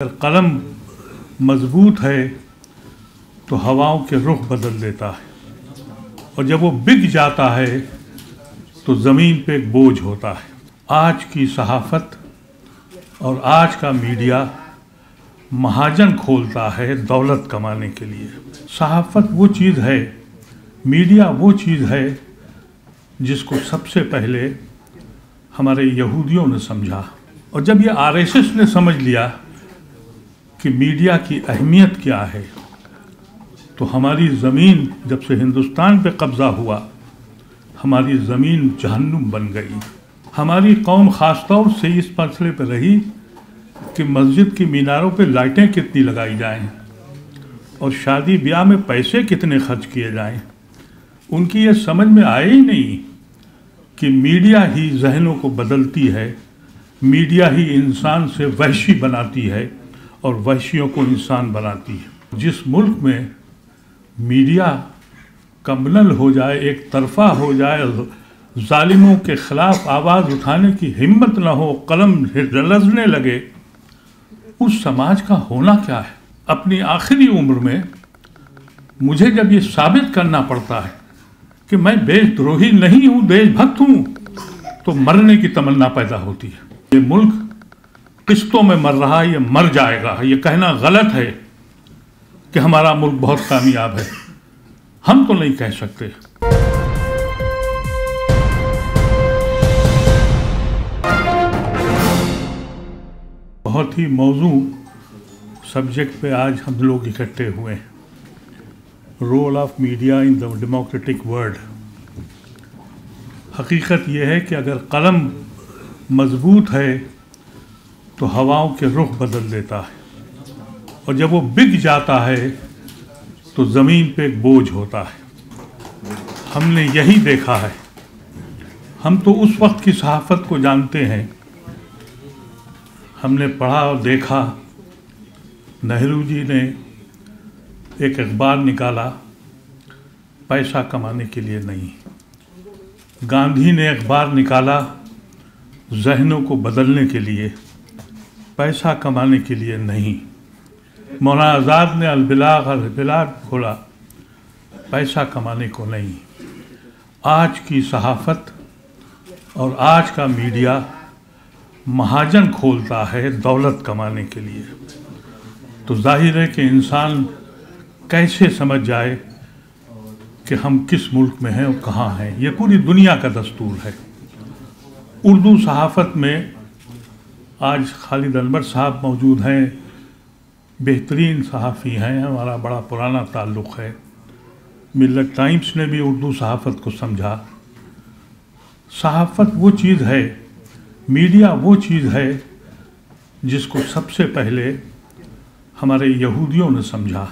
اگر قلم مضبوط ہے تو ہواؤں کے رخ بدل دیتا ہے، اور جب وہ بک جاتا ہے تو زمین پہ ایک بوجھ ہوتا ہے۔ آج کی صحافت اور آج کا میڈیا مہاجن کھولتا ہے دولت کمانے کے لیے۔ صحافت وہ چیز ہے، میڈیا وہ چیز ہے جس کو سب سے پہلے ہمارے یہودیوں نے سمجھا، اور جب یہ RSS نے سمجھ لیا کہ میڈیا کی اہمیت کیا ہے، تو ہماری زمین جب سے ہندوستان پہ قبضہ ہوا، ہماری زمین جہنم بن گئی۔ ہماری قوم خاص طور سے اس مسئلے پہ رہی کہ مسجد کی میناروں پہ لائٹیں کتنی لگائی جائیں اور شادی بیاہ میں پیسے کتنے خرچ کیے جائیں۔ ان کی یہ سمجھ میں آئے ہی نہیں کہ میڈیا ہی ذہنوں کو بدلتی ہے، میڈیا ہی انسان سے وحشی بناتی ہے اور وحشیوں کو انسان بناتی ہے۔ جس ملک میں میڈیا کمبنل ہو جائے، ایک طرفہ ہو جائے، ظالموں کے خلاف آواز اٹھانے کی ہمت نہ ہو، قلم لرزنے لگے، اس سماج کا ہونا کیا ہے؟ اپنی آخری عمر میں مجھے جب یہ ثابت کرنا پڑتا ہے کہ میں دیش دروہی نہیں ہوں، دیش بھکت ہوں، تو مرنے کی تمنا پیدا ہوتی ہے۔ یہ ملک قسطوں میں مر رہا ہے، یہ مر جائے گا۔ یہ کہنا غلط ہے کہ ہمارا ملک بہت کامیاب ہے، ہم تو نہیں کہہ سکتے۔ بہت ہی موضوع سبجیکٹ پہ آج ہم لوگ اکٹھے ہوئے ہیں، role of media in the democratic world. حقیقت یہ ہے کہ اگر قلم مضبوط ہے تو ہواؤں کے رخ بدل دیتا ہے، اور جب وہ بک جاتا ہے تو زمین پہ ایک بوجھ ہوتا ہے۔ ہم نے یہی دیکھا ہے۔ ہم تو اس وقت کی صحافت کو جانتے ہیں، ہم نے پڑھا اور دیکھا۔ نہرو جی نے ایک اخبار نکالا پیسہ کمانے کے لیے نہیں، گاندھی نے اخبار نکالا ذہنوں کو بدلنے کے لیے، پیسہ کمانے کے لیے نہیں۔ مولانا آزاد نے البلاد کھولا، پیسہ کمانے کو نہیں۔ آج کی صحافت اور آج کا میڈیا مہاجن کھولتا ہے دولت کمانے کے لیے۔ تو ظاہر ہے کہ انسان کیسے سمجھ جائے کہ ہم کس ملک میں ہیں اور کہاں ہیں۔ یہ پوری دنیا کا دستور ہے۔ اردو صحافت میں آج خالد انور صاحب موجود ہیں، بہترین صحافی ہیں، ہمارا بڑا پرانا تعلق ہے۔ ملت ٹائمز نے بھی اردو صحافت کو سمجھا۔ صحافت وہ چیز ہے، میڈیا وہ چیز ہے جس کو سب سے پہلے ہمارے یہودیوں نے سمجھا۔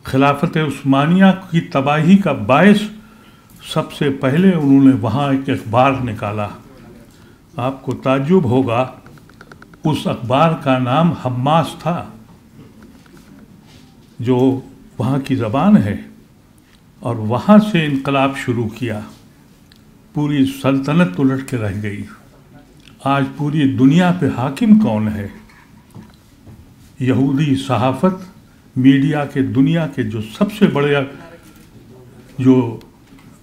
خلافت عثمانیہ کی تباہی کا باعث سب سے پہلے انہوں نے وہاں ایک اخبار نکالا۔ آپ کو تعجب ہوگا، اس اخبار کا نام حماس تھا، جو وہاں کی زبان ہے، اور وہاں سے انقلاب شروع کیا۔ پوری سلطنت الٹ کے رہ گئی۔ آج پوری دنیا پہ حاکم کون ہے؟ یہودی صحافت، میڈیا کے دنیا کے جو سب سے بڑے جو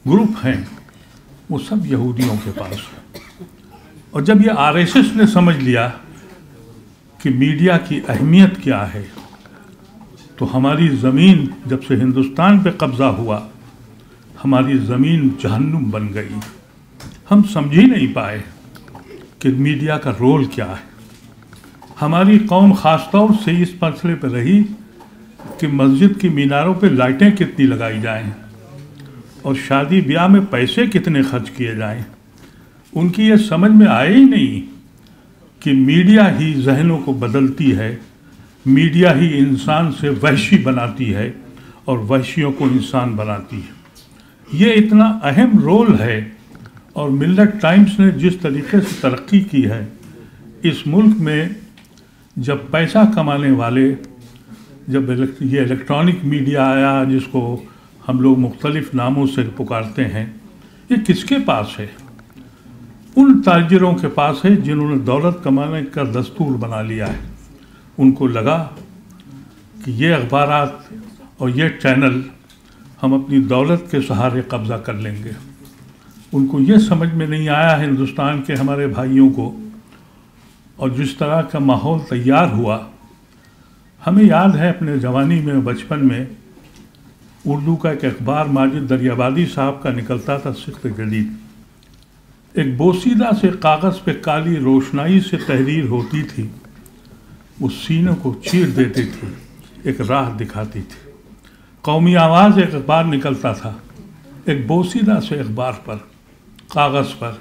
گروپ ہیں وہ سب یہودیوں کے پاس ہیں۔ اور جب یہ RSS نے سمجھ لیا کہ میڈیا کی اہمیت کیا ہے، تو ہماری زمین جب سے ہندوستان پہ قبضہ ہوا، ہماری زمین جہنم بن گئی۔ ہم سمجھ ہی نہیں پائے کہ میڈیا کا رول کیا ہے۔ ہماری قوم خاص طور سے اس مسئلے پہ رہی کہ مسجد کی میناروں پہ لائٹیں کتنی لگائی جائیں اور شادی بیاہ میں پیسے کتنے خرچ کیے جائیں۔ ان کی یہ سمجھ میں آئے ہی نہیں کہ میڈیا ہی ذہنوں کو بدلتی ہے، میڈیا ہی انسان سے وحشی بناتی ہے اور وحشیوں کو انسان بناتی ہے۔ یہ اتنا اہم رول ہے، اور ملت ٹائمز نے جس طریقے سے ترقی کی ہے اس ملک میں، جب پیسہ کمانے والے، جب یہ الیکٹرانک میڈیا آیا جس کو ہم لوگ مختلف ناموں سے پکارتے ہیں، یہ کس کے پاس ہے؟ ان تاجروں کے پاس ہے جنہوں نے دولت کمانے کا دستور بنا لیا ہے۔ ان کو لگا کہ یہ اخبارات اور یہ چینل ہم اپنی دولت کے سہارے قبضہ کر لیں گے. ان کو یہ سمجھ میں نہیں آیا ہندوستان کے ہمارے بھائیوں کو، اور جس طرح کا ماحول تیار ہوا. ہمیں یاد ہے اپنے جوانی میں، بچپن میں، اردو کا ایک اخبار ماجد دریابادی صاحب کا نکلتا تھا، سخت جدید. ایک بوسیدہ سے کاغذ پہ کالی روشنائی سے تحریر ہوتی تھی، اس سینوں کو چیر دیتی تھی، ایک راہ دکھاتی تھی. قومی آواز ایک اخبار نکلتا تھا، ایک بوسیدہ سے اخبار پر، کاغذ پر.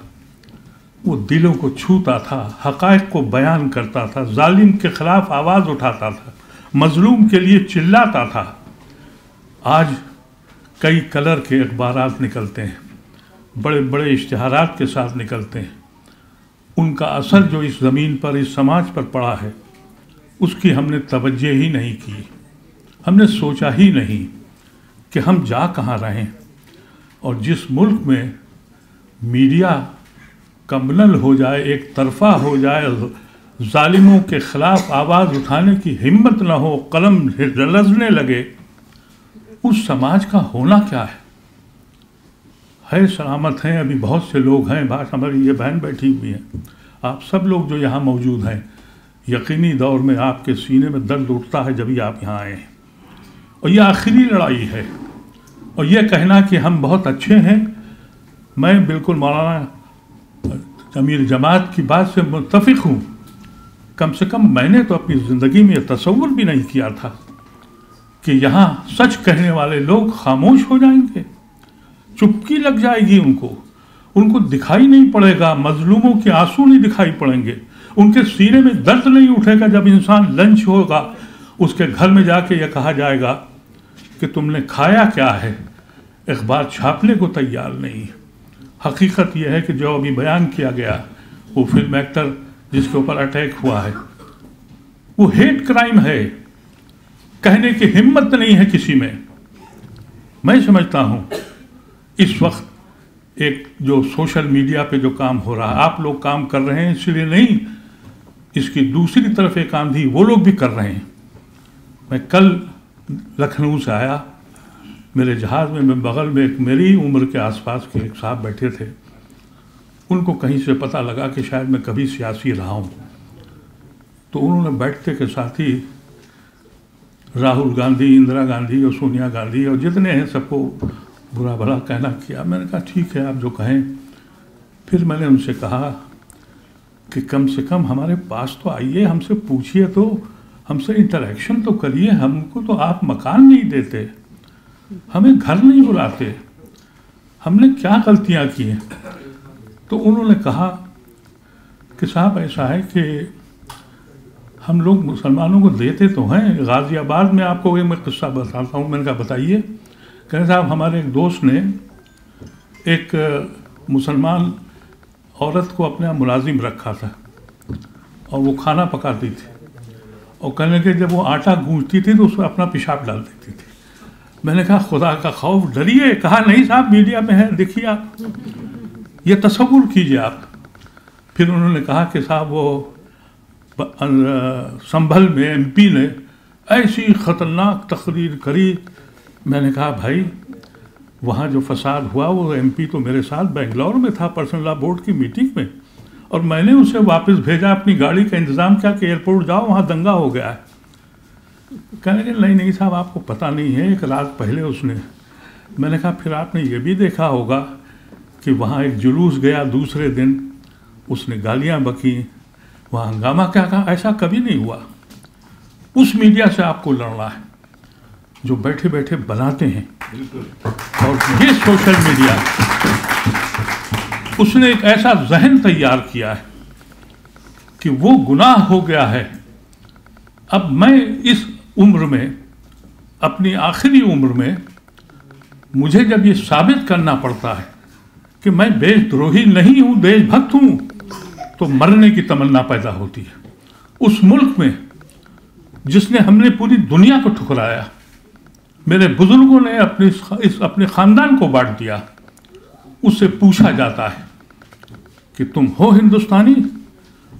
وہ دلوں کو چھوتا تھا، حقائق کو بیان کرتا تھا، ظالم کے خلاف آواز اٹھاتا تھا، مظلوم کے لیے چلاتا تھا. آج کئی کلر کے اخبارات نکلتے ہیں، بڑے بڑے اشتہارات کے ساتھ نکلتے ہیں. ان کا اثر جو اس زمین پر، اس سماج پر پڑا ہے، اس کی ہم نے توجہ ہی نہیں کی. ہم نے سوچا ہی نہیں کہ ہم جا کہاں رہیں. اور جس ملک میں میڈیا کمبنل ہو جائے، ایک طرفہ ہو جائے، ظالموں کے خلاف آواز اٹھانے کی ہمت نہ ہو، قلم لرزنے لگے، اس سماج کا ہونا کیا ہے سلامت ہیں. ابھی بہت سے لوگ ہیں، ہماری یہ بہن بیٹھی ہوئی ہیں، آپ سب لوگ جو یہاں موجود ہیں، یقینی دور میں آپ کے سینے میں درد اٹھتا ہے جب آپ یہاں آئے ہیں. اور یہ آخری لڑائی ہے. اور یہ کہنا کہ ہم بہت اچھے ہیں، میں بالکل مولانا امیر جماعت کی بات سے متفق ہوں. کم سے کم میں نے تو اپنی زندگی میں یہ تصور بھی نہیں کیا تھا کہ یہاں سچ کہنے والے لوگ خاموش ہو جائیں گے، چپکی لگ جائے گی ان کو دکھائی نہیں پڑے گا، مظلوموں کے آنسو نہیں دکھائی پڑیں گے، ان کے سینے میں درد نہیں اٹھے گا. جب انسان لنچ ہوگا، اس کے گھر میں جا کے یہ کہا جائے گا کہ تم نے کھایا کیا ہے، اخبار چھاپنے کو تیار نہیں. حقیقت یہ ہے کہ جو ابھی بیان کیا گیا، وہ فلم ایکٹر جس کے اوپر اٹیک ہوا ہے، وہ ہیٹ کرائم ہے. کہنے کی ہمت نہیں ہے کسی میں. میں سمجھتا ہوں اس وقت ایک جو سوشل میڈیا پہ جو کام ہو رہا ہے، آپ لوگ کام کر رہے ہیں اس لیے نہیں، اس کی دوسری طرف ایک آندھی وہ لوگ بھی کر رہے ہیں. میں کل لکھنؤ سے آیا، میرے جہاز میں بغل میں ایک میری عمر کے آس پاس کے ایک صاحب بیٹھے تھے. ان کو کہیں سے پتہ لگا کہ شاید میں کبھی سیاسی رہا ہوں، تو انہوں نے بیٹھتے کے ساتھ ہی راہل گاندھی، اندرا گاندھی اور سونیا گاندھی اور جتنے ہیں سب کو برا بھلا کہنا کیا. میں نے کہا ٹھیک ہے آپ جو کہیں. پھر میں نے ان سے کہا کہ کم سے کم ہمارے پاس تو آئیے، ہم سے پوچھئے تو، ہم سے انٹریکشن تو کریے. ہم کو تو آپ مکان نہیں دیتے، ہمیں گھر نہیں بلاتے، ہم نے کیا غلطیاں کی ہیں. تو انہوں نے کہا کہ صاحب ایسا ہے کہ ہم لوگ مسلمانوں کو دیتے تو ہیں. غازی آباد میں آپ کو میں قصہ بتاتا ہوں. میں نے کہا بتائیے. کہنے صاحب ہمارے ایک دوست نے ایک مسلمان عورت کو اپنا ملازم رکھا تھا اور وہ کھانا پکاتی تھی، اور کہنے کہ جب وہ آٹا گونجتی تھی تو اس میں اپنا پیشاب ڈال دیتی تھی. میں نے کہا خدا کا خوف، ڈریے. کہا نہیں صاحب میڈیا میں ہے، دیکھیے آپ، یہ تصور کیجئے آپ. پھر انہوں نے کہا کہ صاحب وہ سنبھل میں ایم پی نے ایسی خطرناک تقریر کری. میں نے کہا بھائی وہاں جو فساد ہوا وہ ایم پی تو میرے ساتھ بنگلور میں تھا پرسنل لا بورڈ کی میٹنگ میں، اور میں نے اسے واپس بھیجا، اپنی گاڑی کا انتظام کیا کہ ایئرپورٹ جاؤ وہاں دنگا ہو گیا ہے. کہنے کہ نہیں صاحب آپ کو پتہ نہیں ہے، ایک رات پہلے اس نے. میں نے کہا پھر آپ نے یہ بھی دیکھا ہوگا کہ وہاں ایک جلوس گیا، دوسرے دن اس نے گالیاں بکیں، وہاں ہنگامہ کیا کہا. ایسا کبھی نہیں ہوا. اس میڈیا سے آپ کو لڑنا ہے جو بیٹھے بیٹھے بناتے ہیں. اور یہ سوشل میڈیا، اس نے ایک ایسا ذہن تیار کیا ہے کہ وہ گناہ ہو گیا ہے. اب میں اس عمر میں، اپنی آخری عمر میں، مجھے جب یہ ثابت کرنا پڑتا ہے کہ میں دیش دروہی نہیں ہوں، دیش بھکت ہوں، تو مرنے کی تمنا پیدا ہوتی ہے. اس ملک میں جس نے ہم نے پوری دنیا کو ٹھکرایا، میرے بزرگوں نے اپنے خاندان کو بانٹ دیا، اس سے پوچھا جاتا ہے کہ تم ہو ہندوستانی،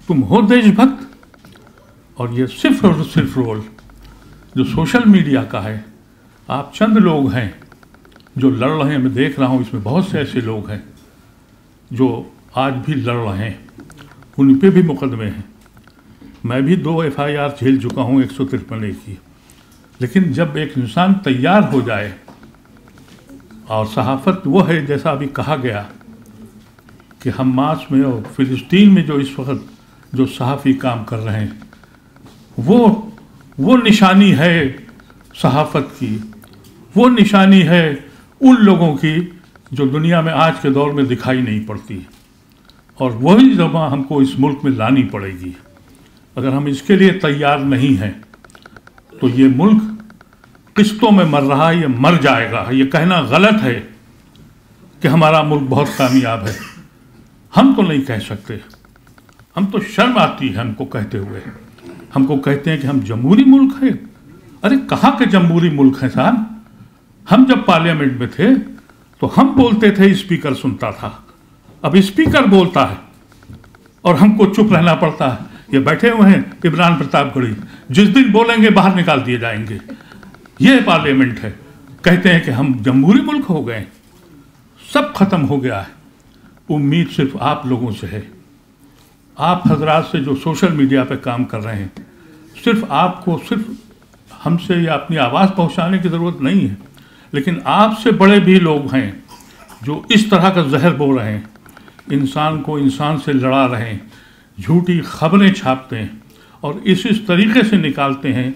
تم ہو دیش بھکت. اور یہ صرف اور صرف رول جو سوشل میڈیا کا ہے. آپ چند لوگ ہیں جو لڑ رہے ہیں، میں دیکھ رہا ہوں اس میں بہت سے ایسے لوگ ہیں جو آج بھی لڑ رہے ہیں، ان پہ بھی مقدمے ہیں. میں بھی 2 FIR جھیل چکا ہوں 153 کی. لیکن جب ایک انسان تیار ہو جائے، اور صحافت وہ ہے جیسا ابھی کہا گیا کہ حماس میں اور فلسطین میں جو اس وقت جو صحافی کام کر رہے ہیں، وہ نشانی ہے صحافت کی، وہ نشانی ہے ان لوگوں کی جو دنیا میں آج کے دور میں دکھائی نہیں پڑتی. اور وہی زبان ہم کو اس ملک میں لانی پڑے گی. اگر ہم اس کے لیے تیار نہیں ہیں تو یہ ملک قسطوں میں مر رہا ہے، یہ مر جائے گا. یہ کہنا غلط ہے کہ ہمارا ملک بہت کامیاب ہے. ہم تو نہیں کہہ سکتے، ہم تو شرم آتی ہے ہم کو کہتے ہوئے. ہم کو کہتے ہیں کہ ہم جمہوری ملک ہے. ارے کہاں کے جمہوری ملک ہیں صاحب؟ ہم جب پارلیمنٹ میں تھے تو ہم بولتے تھے، اسپیکر سنتا تھا. اب اسپیکر بولتا ہے اور ہم کو چپ رہنا پڑتا ہے. یہ بیٹھے ہوئے ہیں عمران پرتاپ گڑھی، جس دن بولیں گے باہر نکال دیے جائیں گے. یہ پارلیمنٹ ہے. کہتے ہیں کہ ہم جمہوری ملک ہو گئے. سب ختم ہو گیا ہے. امید صرف آپ لوگوں سے ہے، آپ حضرات سے جو سوشل میڈیا پہ کام کر رہے ہیں. صرف آپ کو صرف ہم سے یا اپنی آواز پہنچانے کی ضرورت نہیں ہے، لیکن آپ سے بڑے بھی لوگ ہیں جو اس طرح کا زہر بو رہے ہیں، انسان کو انسان سے لڑا رہے ہیں، جھوٹی خبریں چھاپتے ہیں اور اس طریقے سے نکالتے ہیں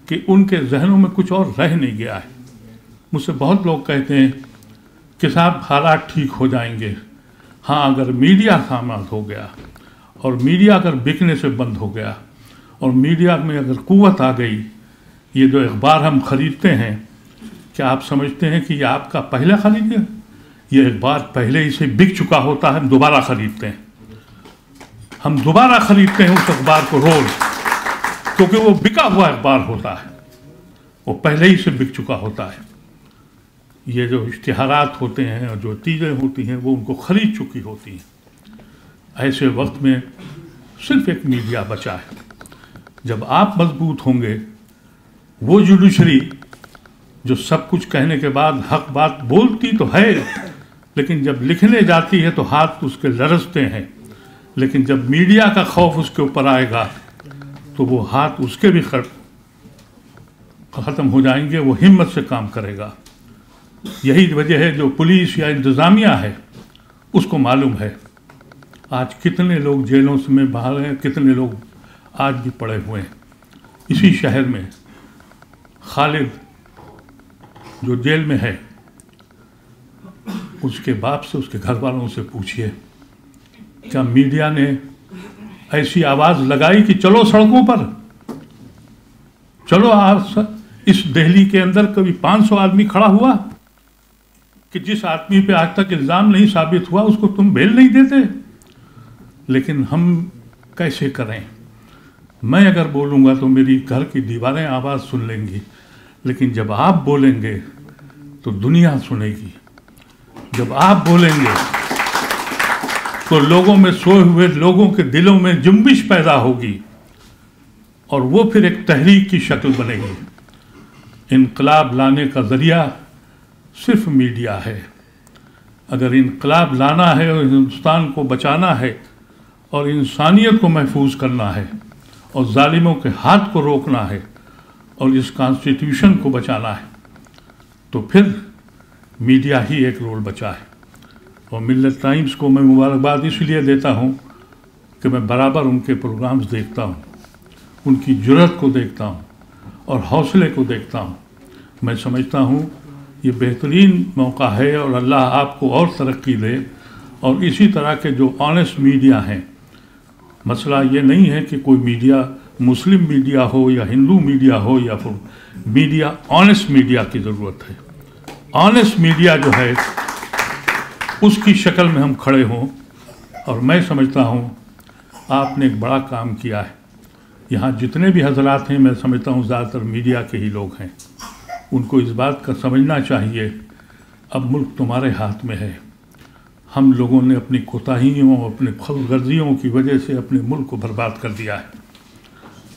کہ ان کے ذہنوں میں کچھ اور رہ نہیں گیا ہے. مجھ سے بہت لوگ کہتے ہیں کہ صاحب حالات ٹھیک ہو جائیں گے. ہاں، اگر میڈیا سامنے ہو گیا اور میڈیا اگر بکنے سے بند ہو گیا اور میڈیا میں اگر قوت آ گئی. یہ جو اخبار ہم خریدتے ہیں، کیا آپ سمجھتے ہیں کہ یہ آپ کا پہلا خرید ہے؟ یہ اخبار پہلے ہی سے بک چکا ہوتا ہے، ہم دوبارہ خریدتے ہیں. ہم دوبارہ خریدتے ہیں اس اخبار کو روز، کیونکہ وہ بکا ہوا اخبار ہوتا ہے، وہ پہلے ہی سے بک چکا ہوتا ہے. یہ جو اشتہارات ہوتے ہیں اور جو چیزیں ہوتی ہیں وہ ان کو خرید چکی ہوتی ہیں. ایسے وقت میں صرف ایک میڈیا بچا ہے. جب آپ مضبوط ہوں گے، وہ جوڈیشری جو سب کچھ کہنے کے بعد حق بات بولتی تو ہے، لیکن جب لکھنے جاتی ہے تو ہاتھ اس کے لرزتے ہیں. لیکن جب میڈیا کا خوف اس کے اوپر آئے گا تو وہ ہاتھ اس کے بھی ختم ہو جائیں گے. وہ ہمت سے کام کرے گا. یہی وجہ ہے جو پولیس یا انتظامیہ ہے اس کو معلوم ہے آج کتنے لوگ جیلوں میں باہر ہیں، کتنے لوگ آج بھی پڑے ہوئے ہیں. اسی شہر میں خالد جو جیل میں ہے، اس کے باپ سے، اس کے گھر والوں سے پوچھئے کیا میڈیا نے ایسی آواز لگائی کہ چلو سڑکوں پر، چلو اس دہلی کے اندر کبھی 500 آدمی کھڑا ہوا کہ جس آدمی پہ آج تک الزام نہیں ثابت ہوا اس کو تم بیل نہیں دیتے. لیکن ہم کیسے کریں؟ میں اگر بولوں گا تو میری گھر کی دیواریں آواز سن لیں گی، لیکن جب آپ بولیں گے تو دنیا سنے گی. جب آپ بولیں گے تو لوگوں میں سوئے ہوئے لوگوں کے دلوں میں جنبش پیدا ہوگی اور وہ پھر ایک تحریک کی شکل بنے گی. انقلاب لانے کا ذریعہ صرف میڈیا ہے. اگر انقلاب لانا ہے اور ہندوستان کو بچانا ہے اور انسانیت کو محفوظ کرنا ہے اور ظالموں کے ہاتھ کو روکنا ہے اور اس کانسٹیٹیوشن کو بچانا ہے تو پھر میڈیا ہی ایک رول بچا ہے. اور ملت ٹائمز کو میں مبارکباد اس لیے دیتا ہوں کہ میں برابر ان کے پروگرامز دیکھتا ہوں، ان کی جرأت کو دیکھتا ہوں اور حوصلے کو دیکھتا ہوں. میں سمجھتا ہوں یہ بہترین موقع ہے اور اللہ آپ کو اور ترقی دے. اور اسی طرح کے جو آنیسٹ میڈیا ہیں، مسئلہ یہ نہیں ہے کہ کوئی میڈیا مسلم میڈیا ہو یا ہندو میڈیا ہو یا پھر میڈیا، آنیسٹ میڈیا کی ضرورت ہے. آنیسٹ میڈیا جو ہے اس کی شکل میں ہم کھڑے ہوں. اور میں سمجھتا ہوں آپ نے ایک بڑا کام کیا ہے. یہاں جتنے بھی حضرات ہیں میں سمجھتا ہوں زیادہ تر میڈیا کے ہی لوگ ہیں. ان کو اس بات کا سمجھنا چاہیے اب ملک تمہارے ہاتھ میں ہے. ہم لوگوں نے اپنی کوتاہیوں، اپنے خود غرضیوں کی وجہ سے اپنے ملک کو برباد کر دیا ہے.